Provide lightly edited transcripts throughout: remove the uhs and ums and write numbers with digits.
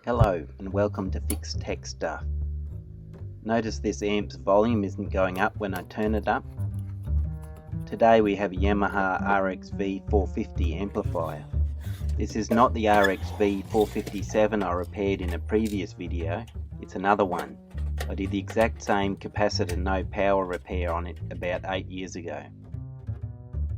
Hello and welcome to Fixed Tech Stuff. Notice this amp's volume isn't going up when I turn it up. Today we have a Yamaha RXV 450 amplifier. This is not the RXV 457 I repaired in a previous video, it's another one. I did the exact same capacitor no power repair on it about 8 years ago.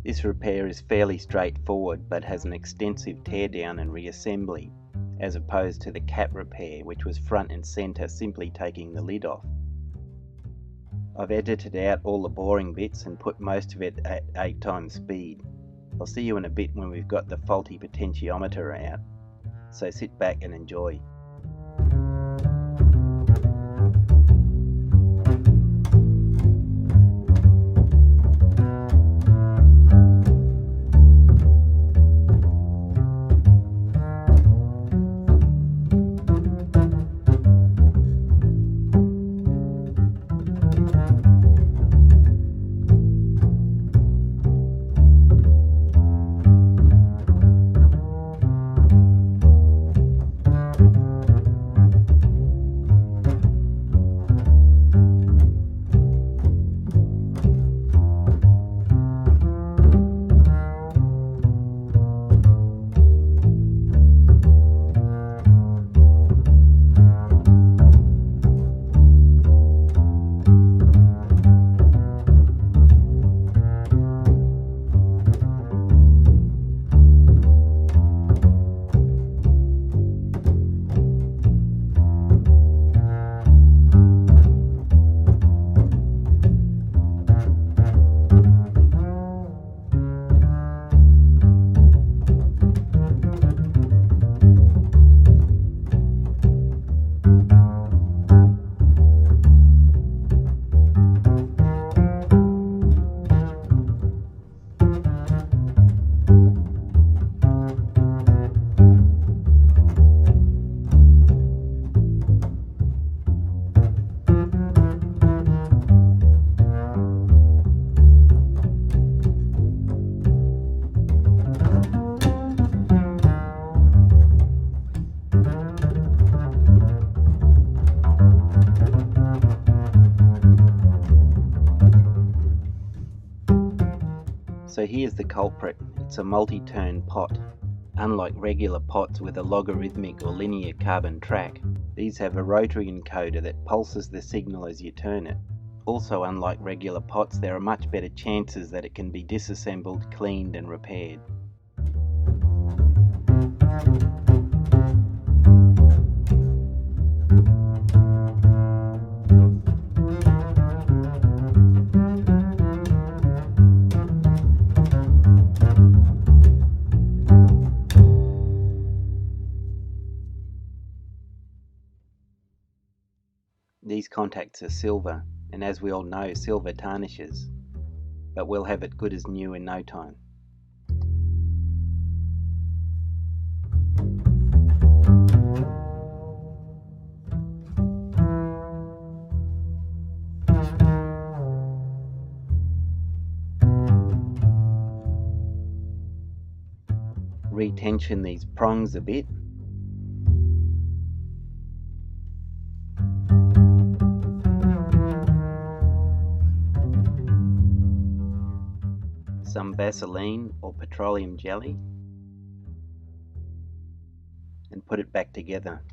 This repair is fairly straightforward but has an extensive teardown and reassembly, as opposed to the cap repair, which was front and center, simply taking the lid off. I've edited out all the boring bits and put most of it at 8 times speed. I'll see you in a bit when we've got the faulty potentiometer out, so sit back and enjoy. So here's the culprit. It's a multi-turn pot. Unlike regular pots with a logarithmic or linear carbon track, these have a rotary encoder that pulses the signal as you turn it. Also, unlike regular pots, there are much better chances that it can be disassembled, cleaned and repaired. These contacts are silver, and as we all know, silver tarnishes, but we'll have it good as new in no time. Retension these prongs a bit. Some Vaseline or petroleum jelly and put it back together.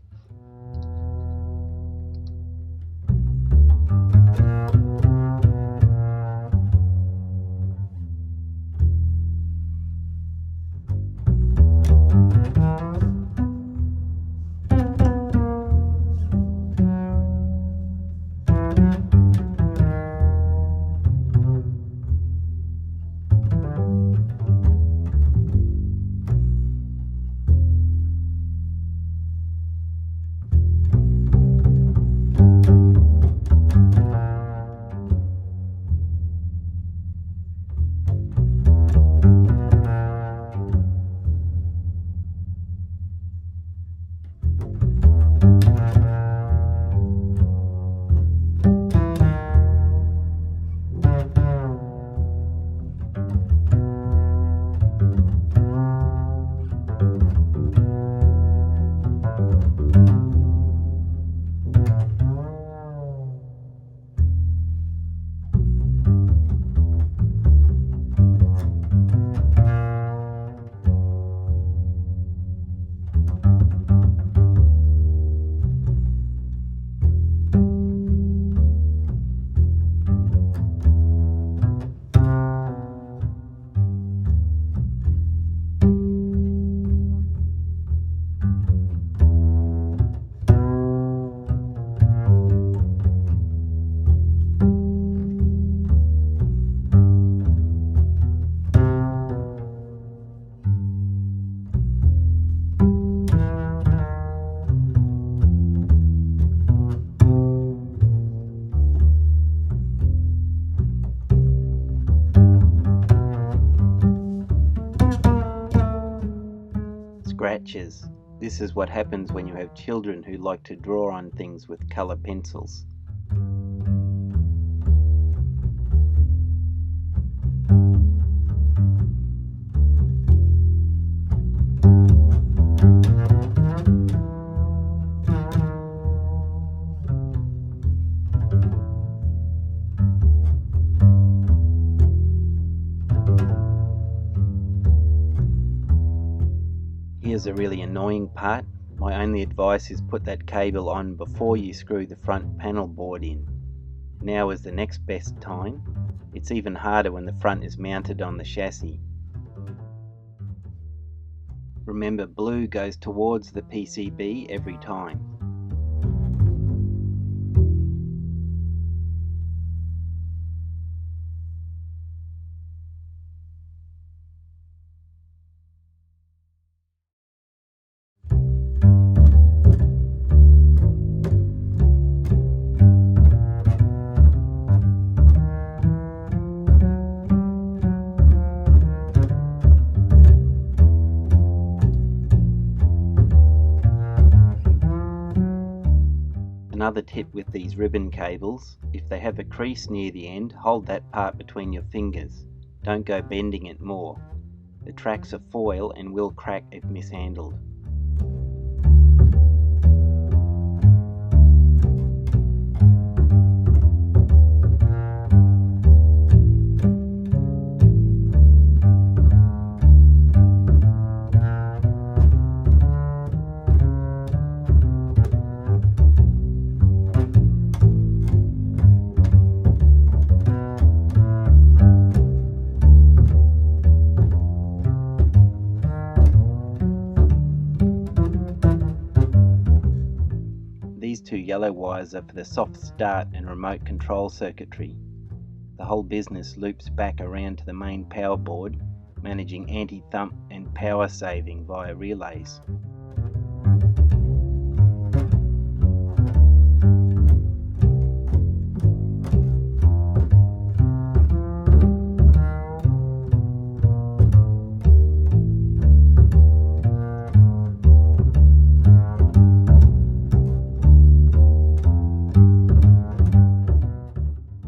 scratches. This is what happens when you have children who like to draw on things with colour pencils. Here's a really annoying part. My only advice is put that cable on before you screw the front panel board in. Now is the next best time. It's even harder when the front is mounted on the chassis. Remember, blue goes towards the PCB every time. Another tip with these ribbon cables, if they have a crease near the end, hold that part between your fingers. Don't go bending it more. The tracks are foil and will crack if mishandled. These two yellow wires are for the soft start and remote control circuitry. The whole business loops back around to the main power board, managing anti-thump and power saving via relays.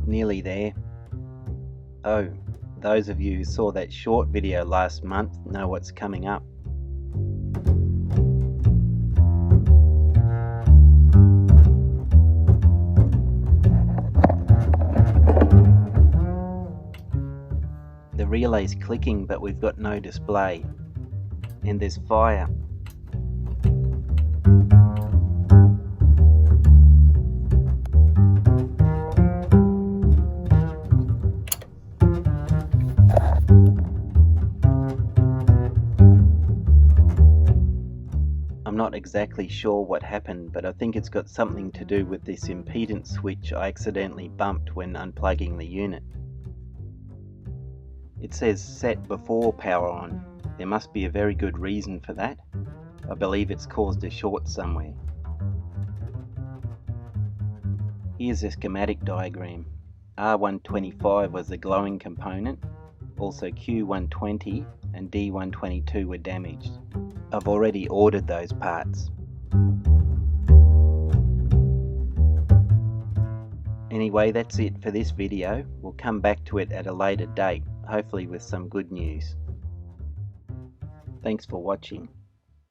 Nearly there. Oh, those of you who saw that short video last month know what's coming up. The relay's clicking, but we've got no display. And there's fire. I'm not exactly sure what happened, but I think it's got something to do with this impedance switch I accidentally bumped when unplugging the unit. It says set before power on. There must be a very good reason for that. I believe it's caused a short somewhere. Here's a schematic diagram. R125 was the glowing component, also Q120 and D122 were damaged. I've already ordered those parts. Anyway, that's it for this video. We'll come back to it at a later date, hopefully with some good news. Thanks for watching.